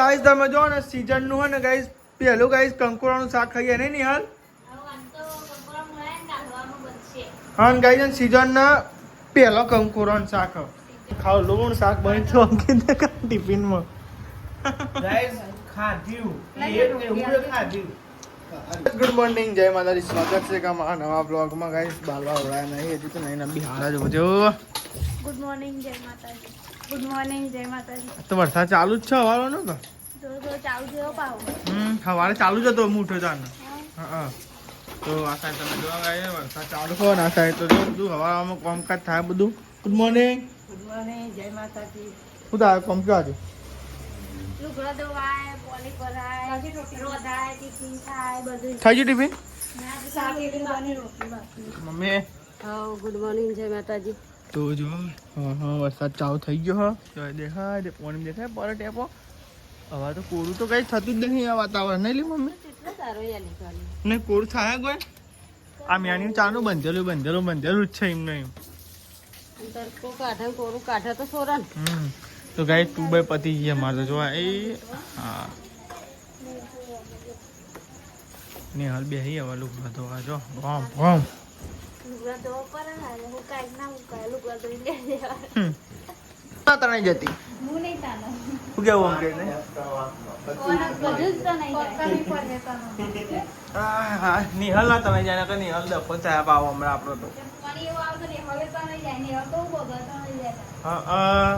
Guys તમે જો ને સીઝન નું હે ને ગાઈસ પહેલું ગાઈસ કંકોરાનું શાક ખાઈએ ને નિહાલ હા ગાઈસ સીઝન ના પહેલો કંકોરાનું શાક ખાવ લોણ શાક બની તો અંકિત ટિફિન માં ગાઈસ ખાધ્યું ગુડ મોર્નિંગ જય માતાજી સ્વાગત છે કે મારા નવા બ્લોગ માં ગાઈસ બાલવા ઓળાય નહીં હજી તો નહીં બિહાર જ વધ્યો ગુડ મોર્નિંગ જય માતાજી ગુડ મોર્નિંગ જય માતાજી તો વરસાદ ચાલુ જ છે હવારો નો તો જો ચાલુ થયો પાવ સવારે ચાલુ જ હતો હું ઉઠ્યો તાને હા તો આ સાઈડ તમે જોવા ગયા વરસાદ ચાલુ થયો ને આ સાઈડ તો જો બધું હવામાં કામકાજ થાય બધું ગુડ મોર્નિંગ જય માતાજી શું થાય કામ ક્યાં છે લુગડા ધોવાય પોલી કરાય રોધાય ટિફિન થાય બધું થઈ ગયું ટિફિન મમ્મી ગુડ મોર્નિંગ જય માતાજી તો જો હા વરસાદ ચાલુ થઈ ગયો હો તો દેખાય પાણી દેખાય પર ટેપો હવે તો કોરું તો કઈ થતું જ નહીં આ વાતાવરણ નહીં લી મમ્મી કેટલો સારો યાર નીકળ્યો નહીં કોરું થાય કોઈ આ મ્યાની ચાનું બંધેલું જ છે એમ નહીં તડકો કાઢે કોરું કાઢે તો સોરન તો ગાઈ 2 બાય પતિ ગયા મારે તો જોવા એ હા ને હાલ બે હી હવે લુગડા તો આ જો ભમ ભમ લુગડા ધો પર હાલે હું કાઈ ના હું કાઈ લુગડા ધોઈ લે તણાઈ જતી હું નહીં તાનો શું કેવું આમ કે ને બધું જ તો નહીં હા નિહલ ના તમે જાણે કે નિહલ દફો ચા પાવો હમણાં આપણો તો પાણી એવો આવતો ને હવે તો નહીં જાય ને હવે તો બગા તો નહીં જાય હા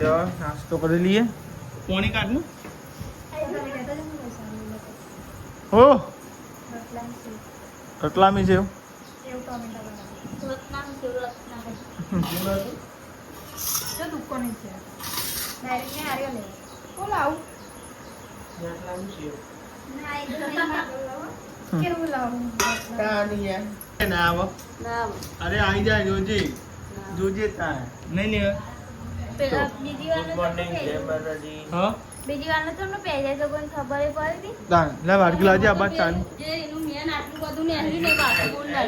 જો નાસ્તો કરી લઈએ પાણી કાઢનું હો રતલામી છે અરે આવી જાય જોજે જોજે તા નહીં નહીં બીજી વાર તો તમને પહેલે તો કોઈ ખબર પડી દાન લે વાડકી લાજે આ બાદ ચાલ જે એનું મેન આટલું બધું ને એની ને બાકી બોલ ના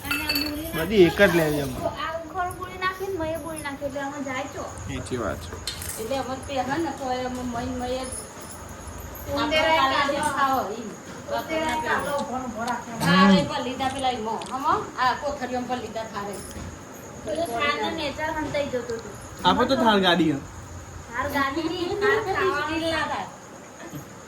અને મૂળી બધી એક જ લેવી અમે આ ખોર પૂરી નાખીને મય પૂરી નાખી એટલે અમે જાય છો એચી વાત છે એટલે અમે પહેલા ન તો એમ મય ઉંદેરા કાલે ખાઓ ઈ ઉંદેરા કાલો ભણ પર લીધા પેલા મો હમો આ કોથળીઓ પર લીધા થારે તો થાના નેચર હંતાઈ જતો તો આપો તો થાળ ગાડી હાર ગાડીની હાર ખાવાની લાગા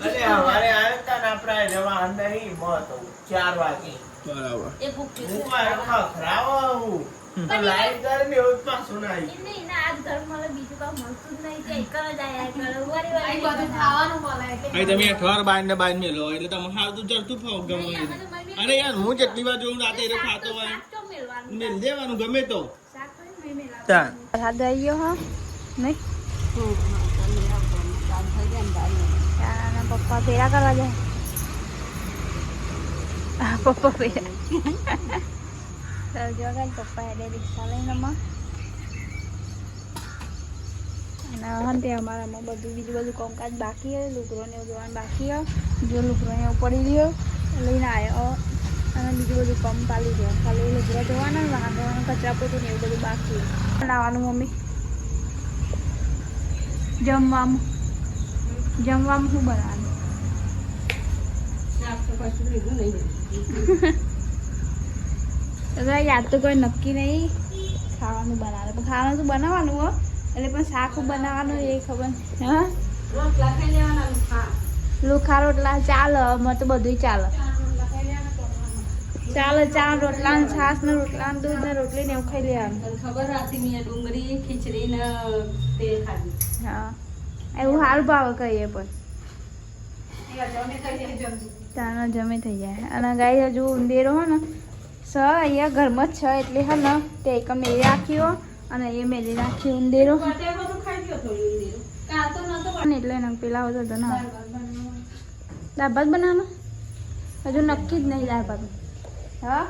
અરે હવારે આવ્યો તા ને આપડા જવા નહીં મત 4 વાગે બરાબર એ ભૂખ હું આ ખરાવો હું તો લાઈટ કરે ને એવું પાછું નહીં નહીં ના આજ ઘર મળે બીજું કામ મળતું જ નહીં કે એક જ આયા કરે વારી બધું ખાવાનું મળે એટલે અહીં તમે અઠવાડ બાંધ મેલો એટલે તમે હાલતું ચડતું ફાવ ગમે અરે યાર હું જેટલી વાર જોઉં રાતે એ ખાતો હોય મેલ દેવાનું ગમે તો હાથ આવી ગયો હા નહીં પપ્પા ફેરા કરવા જાય પપ્પા ફેરા જો કઈ પપ્પા એને રિક્ષા લઈને અને હંતે અમારામાં બધું બીજું બધું કામકાજ બાકી હોય લુગરોને એવું જોવાનું બાકી હોય જો લુગરોને એવું પડી રહ્યો લઈને આવ્યો અને બીજું બધું કામ પાલી ગયો ખાલી લુગરો ધોવાના વાહન ધોવાનું કચરા પોતું ને એવું બધું બાકી હોય બનાવવાનું મમ્મી જમવામાં શું બનાવવાનું યાદ તો કોઈ નક્કી નહીં ખાવાનું બનાવે પણ ખાવાનું તો બનાવવાનું હો એટલે પણ શાક બનાવવાનું એ ખબર હા લુખા રોટલા ચાલે મને તો બધું ચાલે ચા રોટલા છાસ ને રોટલા દૂધ ને રોટલી ને એવું ખાઈ લેવાનું ખબર હતી મેં ડુંગળી ખીચડી ને તેલ ખાધી હા એવું સારું ભાવે કહીએ પણ તાનો જમે થઈ જાય અને ગાય હજુ ઉંદેરો હો ને અહીંયા ઘરમાં જ છે એટલે હે ને તે એક મેળી રાખ્યો અને એ મેળી નાખી ઉંદેરો એટલે ને પેલા હતો તો ના દાળ ભાત બનાવવાનો હજુ નક્કી જ નહીં દાળ ભાત હા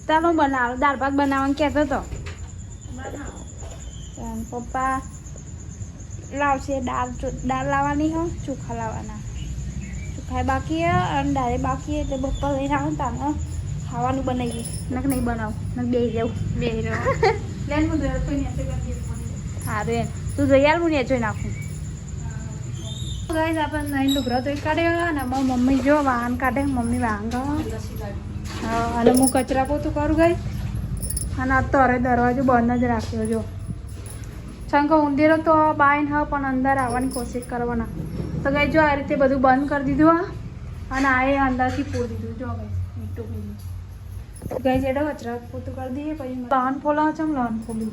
ચાલો બનાવો દાળ ભાત બનાવવાનું કહેતો હતો પપ્પા લાવશે દાળ લાવવાની હો ચોખા લાવવાના ચોખા બાકી અને દાળે બાકી એટલે પપ્પા લઈને આવતા ને ખાવાનું બનાવીએ નક નહીં બનાવ નક બેસી જાઉં બેસી રહો લેન હું જોઈ કોઈ સારું એમ તું જોઈ યાર હું જોઈ નાખું ગાઈસ આપણે નહીં લુગડા ધોઈ કાઢ્યો અને મારી મમ્મી જો વાહન કાઢે મમ્મી વાહન હા અને હું કચરા પોતું કરું ગઈ અને આ તો અરે દરવાજો બંધ જ રાખ્યો જો શંખ ઊંધેરો તો બાઈને હા પણ અંદર આવવાની કોશિશ કરવાના તો ગઈ જો આ રીતે બધું બંધ કરી દીધું અને આ એ અંદરથી પૂરી દીધું જો ગઈ જેડો કચરા પોતું કરી દઈએ પછી લોન ફોલાવ છે લોન ફોલી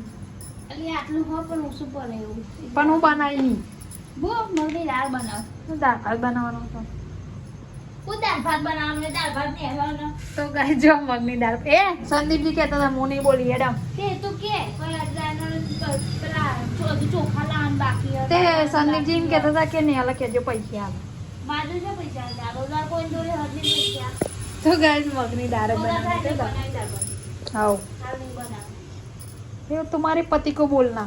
આટલું હોય પણ ઓછું પડે એવું પણ હું બનાવી નહીં બહુ મગની દાળ બનાવ હું દાળ ભાત બનાવવાનો હતો હું દાળ ભાત બનાવવાનું દાળ ભાત ને આવવાનો તો ગઈ જો મગની દાળ એ સંદીપજી કહેતા હતા હું નહીં બોલી એડમ તે તું કે પેલા ચોખા લાવવાનું બાકી તે સંદીપજી એમ કહેતા હતા કે નહીં અલગ કહેજો પૈસા આવે મારે છે પૈસા દાળ કોઈ જોડે હજી પૈસા તો ગઈ મગની દાળ બનાવી હાઉ ये तुम्हारे पति को बोलना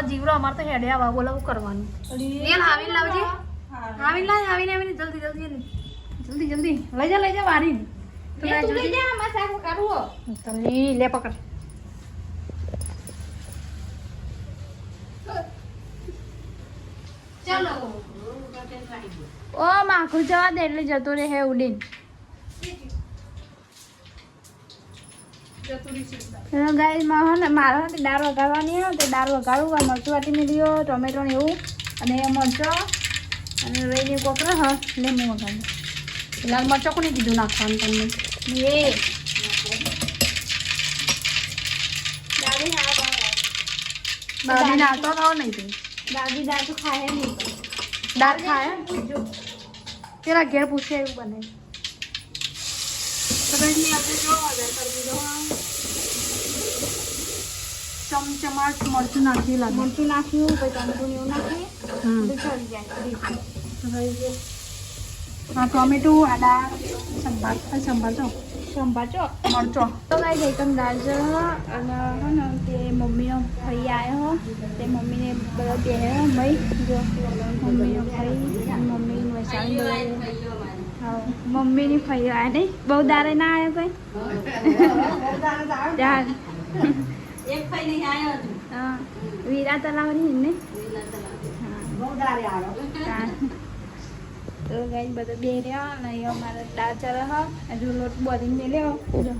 जीवरो हमारे तो हेडे आवा बोला वो करवानी नेल हाविन लावजी हाविन ला हाविन हाविन जल्दी जल्दी जल्दी जल्दी ले जा वारी तो ले जा मैं साफ करूँ तो ले पकड़ चलो ओ माखू जवा दे એટલે જતો રહે હે ઉડીન હેલો ગાઈસ મારા દાળ વઘારવાની હોય તો દાળ વઘારું આ મરચું વાટી મેળ્યો ટોમેટો ને એવું અને મરચો અને રહીને કોકરા હા એટલે હું વઘારું લાલ મરચો કોને કીધું નાખવાનું તમને એ દાદી દાળ તો ખાઓ નહીં તું दादी दाल तो खाए नहीं દાળ ખાય તેરા ઘેર પૂછે એવું બને તો ભાઈ આપણે જો ઓર્ડર કરી દીધો ચમચમાટ મરચું નાખી લાગે मरचू नाख्યું પછી ટમેટું એવું નાખી બધું ચડી જાય હા ટોમેટું આડા સંભાળજો સંભાચો મરચો તો ગાઈસ એકદમ દાળ છે અને હે ને તે મમ્મીનો ભાઈ આવ્યો તે મમ્મીને બધા બે ભાઈ જો મમ્મીનો ભાઈ અને મમ્મી વૈશાળી બધા હા મમ્મીની ભાઈ આવ્યા નહીં બહુ દારે ના આવ્યો કઈ ચાલ એક ભાઈ નહીં આવ્યો હા વીરા તલાવની ને બહુ દારે આવ્યો તો ગાઈસ બધા બે રહ્યા અને અહીંયા મારા દાળ ચરે હા હજુ લોટ બધીને મેલ્યો જો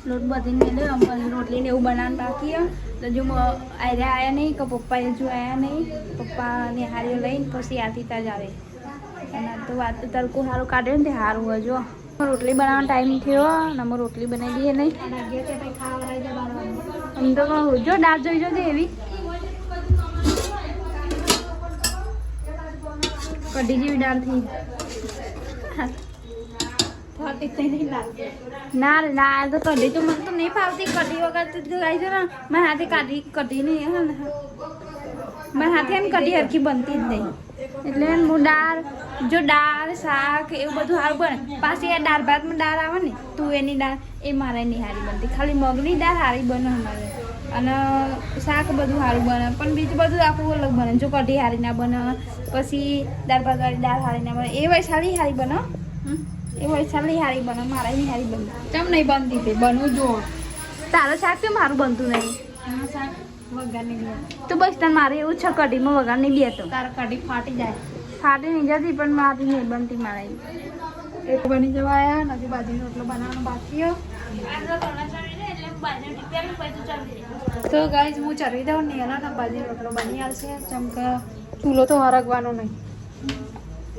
લોટ બધીને મેલ્યો પછી રોટલી ને એવું બનાવવાનું બાકી તો જો આર્યા આવ્યા નહીં કે પપ્પા હજુ આવ્યા નહીં પપ્પા નિહાળીઓ લઈને પછી આથી ત્યાં જ આવે અને તો વાત તો તડકો સારું કાઢ્યો ને તે સારું હોય જો રોટલી બનાવવાનો ટાઈમ થયો અને અમે રોટલી બનાવી દઈએ નહીં આમ તો જો દાળ જોઈ જો એવી કઢી જેવી દાળ થઈ ના ના તો કઢી તો મને તો નહીં ફાવતી કઢી વગર તો ગાઈ છે ને મારા હાથે કઢી નહીં હે ને મારા હાથે એમ કઢી હરખી બનતી જ નહીં એટલે હું દાળ જો દાળ શાક એવું બધું સારું બને પાછી આ દાળ ભાતમાં દાળ આવે ને તુવેરની દાળ એ મારે નહીં સારી બનતી ખાલી મગની દાળ સારી બને અમારે અને શાક બધું સારું બને પણ બીજું બધું આખું અલગ બને જો કઢી સારી ના બને પછી દાળ ભાતવાળી દાળ સારી ના બને એ વૈશાળી સારી બને એ વૈશાળી સારી બને મારે નહીં સારી બને કેમ નહીં બનતી તે બનવું જો તારું શાક કેમ મારું બનતું નહીં શાક વઘાર નહીં તો બસ તને મારે એવું છે કઢીમાં વઘાર નહીં બેતો તારા કઢી ફાટી જાય ફાટી નહીં જતી પણ મારી નહીં બનતી મારે એક બની જવા આવ્યા નથી બાજરીનો રોટલો બનાવવાનો બાકી તો ગાઈસ હું ચરવી દઉં ને એના બાજરી રોટલો બની આવશે જેમ કે ચૂલો તો હરગવાનો નહીં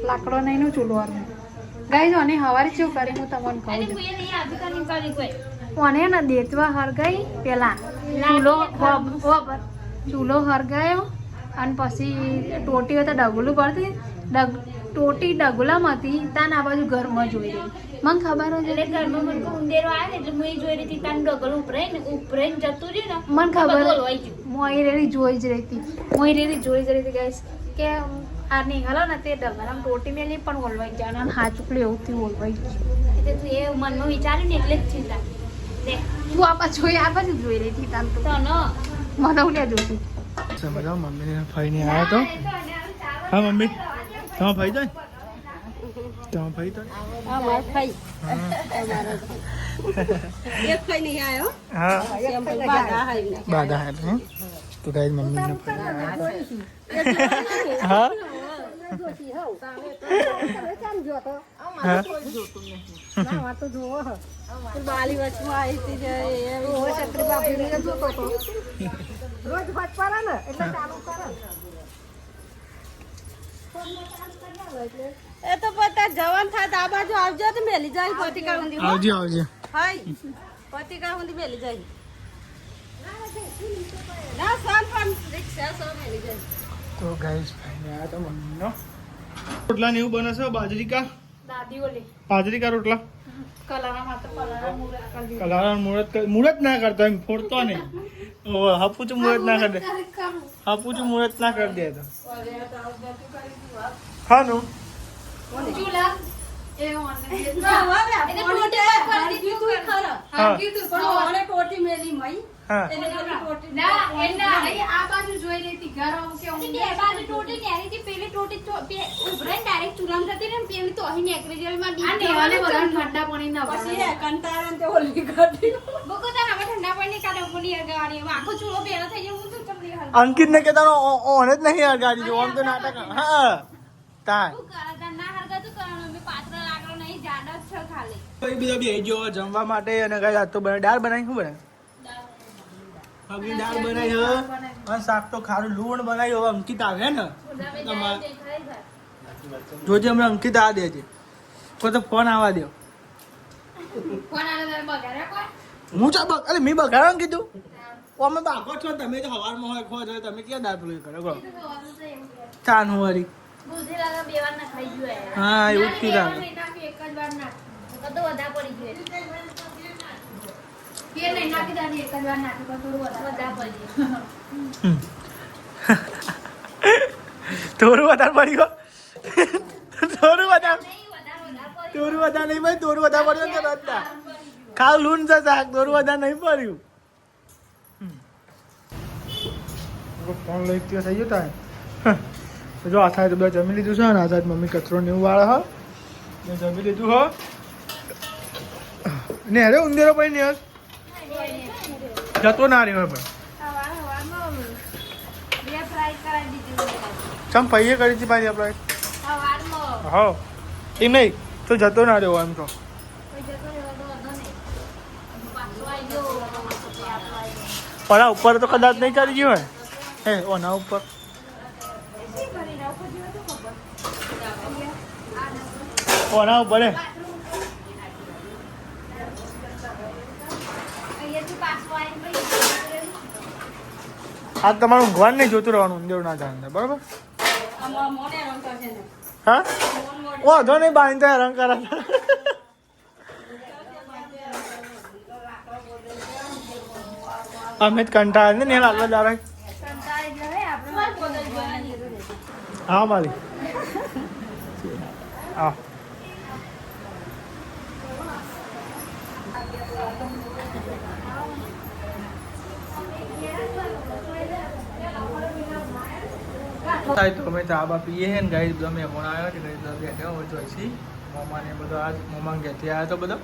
લાકડો નહીં નો ચૂલો હરગ ગાઈસ અને સવારે શું કરી હું તમને કહું છું મને ને દેતવા હરગાઈ પેલા ચૂલો હરગાયો અને પછી ટોટી હોય તો ડગલું પડતી ટોટી ડગલામાં હતી તાન આ બાજુ ઘરમાં જોઈ રહી મને ખબર જ એટલે ઘરમાં મને ઉંદેરો આવે ને એટલે હું જોઈ રહી હતી તાન ડગલ ઉપરે જતું રહ્યું ને મને ખબર બધું હલવાઈ ગયું. હું અહીં રેડી જોઈ જ રહી હતી ગાઈસ કે આ નીકળો ને તે ડગલામાં ટોટી મેલી પણ ઓલવાઈ ગયા અને હાચુકડી એવું થયું ઓલવાઈ ગયું એટલે તું એ મનમાં વિચાર્યું ને એટલે જ ચિંતા તું આ બાજુ જોઈ રહી હતી તાન તો તો ન મને ઉલ્યા જોતી સમજો મમ્મીને ફઈને આવ્યો તો હા મમ્મી તમારા ભાઈ જાય તો ભાઈ તો આ માર ખાઈ એક ખાઈ નહીં આયો હા એમ બાધા હાઈ બાધા હે તો ગાઈસ મમ્મી ને હા બાલી વચમાં આવી હતી જે એવી ચક્રી બાપી જોતો તો રોજ ભટપારા ને એટલે ચાલુ કરે એ તો પતા જવાન થાય આ બાજુ આવજો તો મેલી જાય પતિકા ઊંધી આવજો આવજો હાય પતિકા ઊંધી મેલી જાય ના સાન પણ રિક્ષા સો મેલી જાય તો ગાઈસ ભાઈને આ તો મમ્મીનો રોટલા ને એવું બને છે બાજરી કા દાદી ઓલી બાજરી કા રોટલા કલારા માતા કલારા મુરત કરી કલારા મુરત ના કરતો એમ ફોડતો નહીં હાપુચું મુરત ના કરી દે હાપુચું મુરત ના કરી દે તો હા નું ચૂલા એ ઓનલાઈન એને ટોટી પર દીધું ખરા હા કીધું પણ ઓને ટોટી મેલી મઈ હા એને ટોટી ના એના આ બાજુ જોઈ લેતી ઘર આમ કે બે બાજુ ટોટી નેરી થી પેલી ટોટી ઉભરાઈ ડાયરેક્ટ ચૂલામ થતી ને પેલી તો અહીં નેકરી જેવી માં ડી નેવાને બધા ઠંડા પાણી ના પછી કંટાળા ને તે ઓલી કાઢી બકો તાર હવે ઠંડા પાણી કાઢે ઉપરની અગાડી આખો ચૂલો પેલો થઈ જાય હું તો ચપલી હાલ અંકિત ને કહેતા ઓન જ નહીં યાર ગાડી જો આમ તો નાટક હા તાર તું કરતા ના હરગા તું કરવાનો મે પાત્ર લાગરો નહીં જાડો જ છે ખાલી કોઈ બીજા બી જો જમવા માટે અને ગાય આ તો બને દાળ બનાવી શું બને અગી દાળ બનાવી હે અને શાક તો ખારું લૂણ બનાવી હવે અંકિત આવે ને જોજે હમણાં અંકિત આ દે છે કોઈ તો ફોન આવવા દો કોણ આવે બગાડે કોઈ હું ચા બગ અરે મેં બગાડવાનું કીધું અમે બાકો છો તમે તો હવારમાં હોય ખો છો તમે ક્યાં દાળ પૂરી કરો કહો ચાન હું વળી બુધે લાગા બે વાર ના ખાઈ ગયો હા એવું જ કીધું એક જ વાર ના કદો વધા પડી ગયો કે નહીં નાખી દાદી એક જ વાર નાખી તો થોડું વધા પડી થોડું વધારે પડી ગયો થોડું વધારે નહીં વધા પડી થોડું વધારે નહીં ભાઈ થોડું વધારે પડ્યું તો રસ્તા ખાવ લૂન છે શાક થોડું વધારે નહીં પડ્યું ફોન લઈ ગયો થઈ ગયો તાય જો આ થાય તો બે જમી લીધું છે ને આ થાય મમ્મી કચરો ને એવું વાળે હા મેં જમી લીધું હો ને અરે ઉંદેરો ભાઈ ને જતો ના રહ્યો ભાઈ બે ફ્રાય કરાવી દીધી ચમ પૈયે કરી હતી પાછી આપણે સવારમાં હા એ નહીં તો જતો ના રહ્યો એમ તો કોઈ જતો રહ્યો તો વધો નહીં પાછો આવી ગયો પણ આ ઉપર તો કદાચ નહીં ચડી ગયો હોય હે ઓના ઉપર ઓના ઉપર હે અહીંયાથી પાછો આવીને આ તમારું ઊંઘવાનું નહીં જોતું રહેવાનું ઊંધેરું ના જાણતા બરાબર આમાં મોને રંગ કરશે ને હા વાંધો નહીં બાંધી તો હેરાન કરે અમે જ કંટાળે ને હાલવા દાડા કંટાળી ગયો હે આપણે પોતે જોવાની જરૂર છે હા મારી હા તો અમે ચા બા પીએ છે ને ગાઈ બધા મહેમાન આવ્યા છે ગાઈ બધા બેઠા હોય જોઈશી મોમા ને બધો આજ મોમા ઘેરથી આવ્યા તો બધો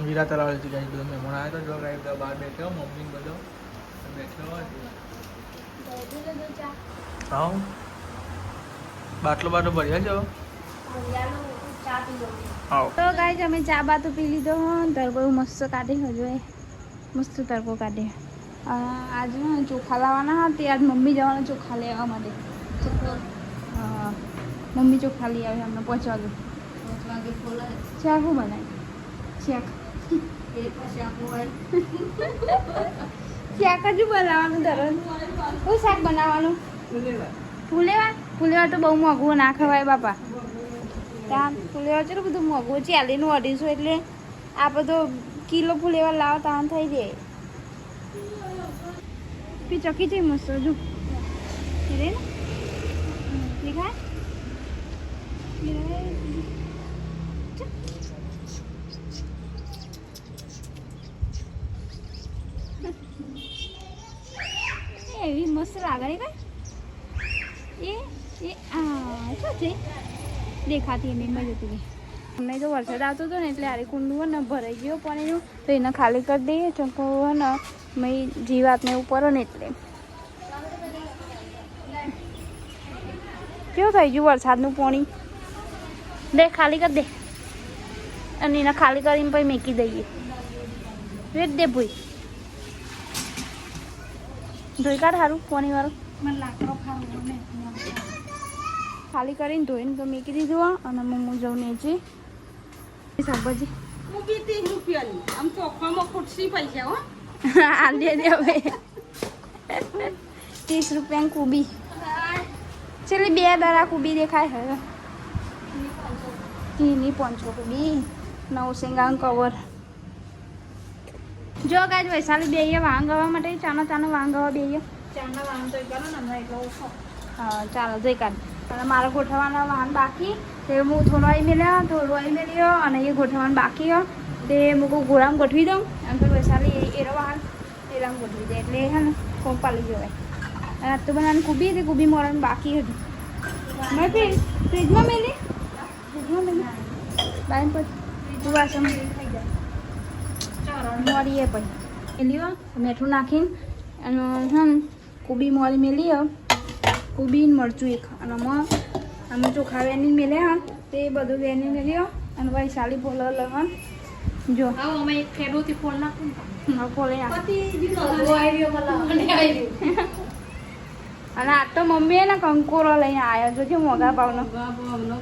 વીરા તલાવથી ગાઈ બધા મહેમાન આવ્યા તો જો ગાઈ બધા બહાર બેઠો મમ્મી ને બધો બેઠો હા બાટલો ભર્યા છો તો ગાઈસ અમે ચા બા તો પી લીધો હો તડકો મસ્ત કાઢે હજુ મસ્ત તડકો કાઢે આજે ચોખા લાવવાના હતા આજ મમ્મી જવાના ચોખા લેવા માટે મમ્મી ચોખા લઈ આવે અમને 5 વાગે શાક શું બનાય શાક શાક જ બનાવવાનું દરરોજ શું શાક બનાવવાનું ફુલેવા તો બહુ મોંઘું ના ખવાય બાપા ત્યાં ફુલેવા ચલો બધું મોંઘું 40 નું 250 એટલે આપણે તો કિલો ફુલેવા લાવો ત્યાં થઈ જાય ચકી જઈ મસ્ત જો રે ને દેખાય એવી મસ્ત લાગે ને એ એ આ શું છે દેખાતી એની જતી રહી. અમને તો વરસાદ આવતો હતો ને એટલે આરે કુંડું હોય ને ભરાઈ ગયો પાણીનું, તો એને ખાલી કરી દઈએ. ચંકો હોય ને મેં જીવાતને ઉપર ને એટલે કેવું થઈ ગયું વરસાદનું પાણી. દે ખાલી કરી દે અને એને ખાલી કરીને પછી મેકી દઈએ. વેચ દે ભૂઈ ધોઈ કાઢ સારું પાણી વાળું. મને લાકડો ખાલી કરીને ધોઈને તો મેકી દીધું. અને હું જઉં નેચી શાકભાજી આ દે દે હવે 30 રૂપિયા કુબી. ચલી 2 દરા કુબી દેખાય હવે. ઘીની 500 કુબી 9 શેંગા કવર. જો ગાય વૈશાલી બે વાંગ ગવા માટે ચાનો વાંગ ગવા બે ચાના વાંગ તો કરો ને હમણાં એટલો ઓછો. હા ચાલો જઈ કાઢ. અને મારે ગોઠવવાના વાહન બાકી તે હું થોડો આવી મેલ્યો અને એ ગોઠવવાનું બાકી તે હું ગોળામાં ગોઠવી દઉં. અને પછી વૈશાલી એરો વાહન એરામ ગોઠવી દે એટલે હે ને કોમ પાલી જવાય. અને આજ તો બનાવવાની કુબી હતી, કુબી મોરવાનું બાકી હતું. મેં ફ્રીજમાં મેલી બાય પછી તું વાસણ મોરીએ પછી મેલ્યો મીઠું નાખીને અને કુબી મોરી મેલી કુબી મરચું એક અને અમે ચોખા વેની મેલ્યા તે બધું વેની મેલ્યો. અને વૈશાલી બોલો લહન જો અમે એક ખેડૂતી ફોન નાખું ફોલે અને આ તો મમ્મીએ ને કંકોરો લઈને આવ્યો જો કે મોગા ભાવનો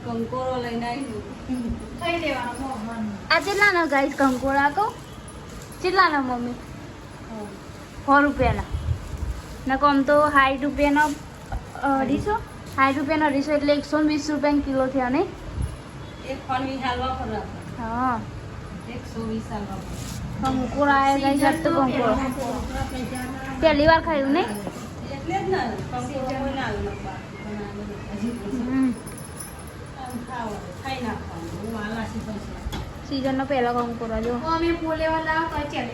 કંકોરો લઈને આવ્યો. આ કેટલાના ગાઈસ કંકોરા તો કેટલાના મમ્મી 100 રૂપિયાના ને કમ તો 60 રૂપિયાનો 250 એટલે 120 રૂપિયા કિલો થયા ને. હા 120 કંકોરા આવ્યા ગાઈસ. તો કંકોરો પહેલી વાર ખાયું ને सीजन नो पहला कंकोरा जो અમે પોલેવા લાવ કઈ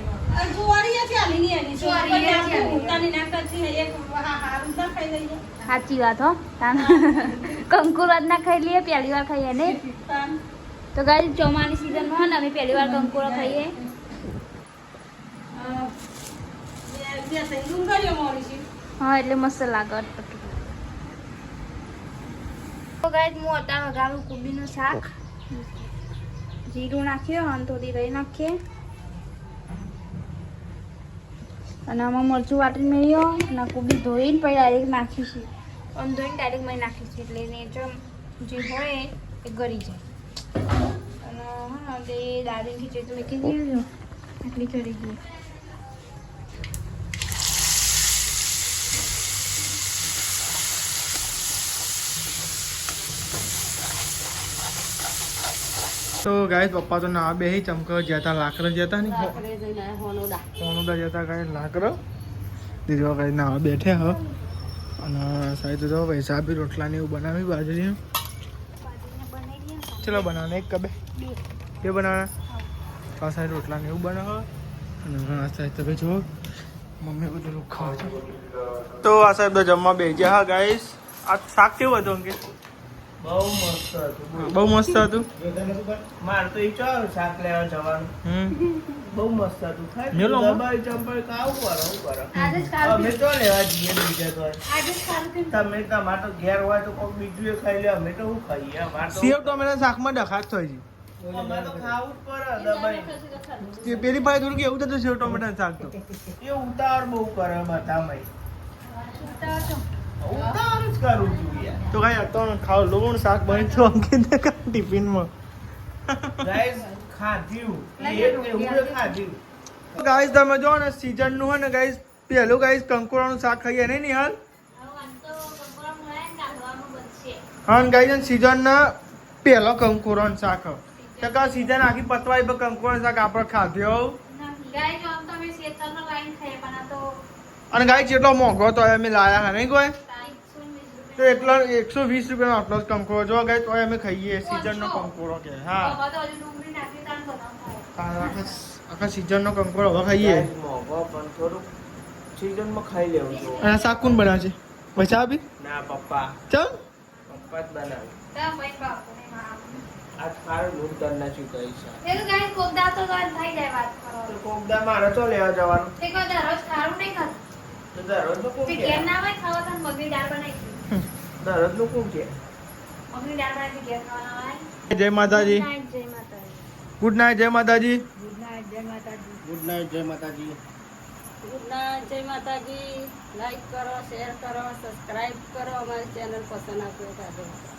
સાચી વાત હો. કંકોરા જ ના ખાઈ લઈએ પહેલી વાર ખાઈએ ને. તો ગાઈસ ચોમાની સીઝન માં અમે પહેલી વાર કંકોરા ખાઈએ. હા એટલે મસ્ત લાગે. તો ગાઈસ હું અત્યારે વઘારું કોબીનું શાક. જીરું નાખ્યો અને થોડી રહી નાખીએ અને આમાં મરચું વાટીને મેળ્યો અને કોબી ધોઈને પછી ડાયરેક્ટ નાખીશું. આમ ધોઈને ડાયરેક્ટ મેં નાખીશું એટલે નેચર જે હોય એ ગળી જાય. અને હા તે દાદીની ખીચડી તો મૂકી દીધું આટલી ચડી ગઈ. તો ગાઈસ પપ્પા તો ના બે ચમકો જતા લાકડા જતા ને હોનોદા જતા ગાઈસ લાકડો દીધો ગાઈસ ના બેઠે હ. અને સાહેબ તો પૈસા બી રોટલા ને એવું બનાવી બાજરી. ચલો બનાવને એક કબે બે બનાવના આ સાહેબ રોટલા ને એવું બનાવો. અને આ સાહેબ તો જો મમ્મી બધું ખાવ છો. તો આ સાહેબ તો જમવા બે ગયા હા ગાઈસ. આ શાક કેવું હતું અંકે? બહુ મસ્ત હતું. બહુ મસ્ત હતું. મારે તો ઈચ્છા શાક લેવા જવાનું. બહુ મસ્ત હતું. મેલો દબાઈ ચંપલ કાવું કરો અમે તો લેવા જઈએ બીજા તો તમે તમારે તો ઘેર હોય તો કોઈક બીજું એ ખાઈ લે. અમે તો શું ખાઈએ? અમારે તો સેવ ટોમેટા શાકમાં ડખાત થઈ ગઈ. અમે તો ખાવું જ પડે દબાઈ. પેલી ભાઈ થોડુંક એવું થતું સેવ ટોમેટા શાક તો એ ઉતાવળ બહુ કરે બધામાં. ઉતાવળ જ કરું છું યાર. તો કઈ હતો ખાવ લોણ શાક બની તો અંકિત ટિફિનમાં ગાઈસ ખાધ્યું એવું ખાધ્યું. ગાઈસ તમે જો ને સીઝન નું હોય ને ગાઈસ પહેલું ગાઈસ કંકોરાનું શાક ખાઈએ નહીં નિહાલ. હા ગાઈસ સીઝન ના પહેલો કંકોરાનું શાક ટકા સીઝન આખી પતવાઈ પર કંકોરાનું શાક આપણે ખાધ્યો. અને ગાઈસ જેટલો મોંઘો તો અમે લાયા હા નહીં કોઈ તો એટલો 120 રૂપિયાનો આટલો જ કંકોરો જો ગાઈસ તો અમે ખાઈએ સીઝન નો કંકોરો કે. હા આખા સીઝન નો કંકોરો હવે ખાઈએ. મોંઘો પણ થોડુંક સીઝન માં ખાઈ લેવું છું. અને શાક કોણ બનાવે છે? પૈસા આપી ના પપ્પા. ચમ ચપાત બનાવી તા ભાઈ બાપુ ને મારા આજ મારું લોટ કરી નાખ્યું કઈ છે એ તો ગાય કોકદા તો ગાય થઈ જાય વાત કરો તો કોકદા મારે તો લેવા જવાનું તે કોઈ દરરોજ ખારું નહીં ખાતું તો દરરોજ નું કોક તે કે ઘેર ના હોય ખાવા તો મગની દાળ બનાવી દરરોજ નું કોક કે મગની દાળ બનાવી ઘેર ખાવાના હોય જય માતાજી જય માતાજી ગુડ નાઇટ જય માતાજી ગુડ નાઇટ જય માતાજી ગુડ નાઇટ જય માતાજી લાઈક કરો શેર કરો સબસ્ક્રાઇબ કરો અમારી ચેનલ પસંદ આવશે